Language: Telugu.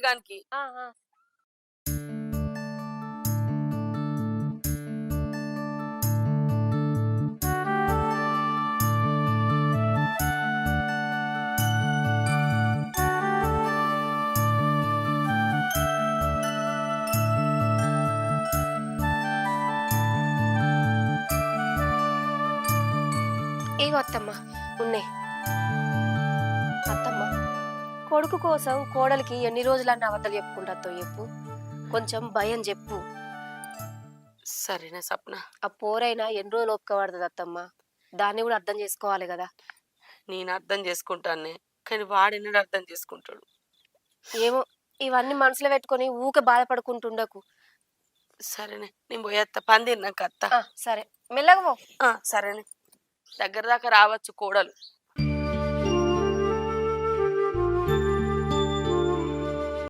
గానికి. ఆ! ఆ! ఇగో అత్తమ్మ ఉన్నాయి. అత్తమ్మ, కొడుకు కోసం కోడలికి ఎన్ని రోజులన్నా అబద్ధాలు చెప్పుకుంటాతో చెప్పు. కొంచెం భయం చెప్పు. సరేనా సప్న, ఆ పోరైనా ఎన్ని రోజులు ఓపిక పడుతుంది అత్తమ్మ. దాన్ని కూడా అర్థం చేసుకోవాలి కదా. నేను అర్థం చేసుకుంటానే, కానీ వాడెన్నడు అర్థం చేసుకుంటాడు. ఏమో, ఇవన్నీ మనసులో పెట్టుకొని ఊకే బాధపడుకుంటుండకు. సరేనే, నేను పోయేత్తా, పని తిన్నాక అత్త. సరే, మెల్లగా పో. సరేనే, దగ్గర దాకా రావచ్చు కోడలు.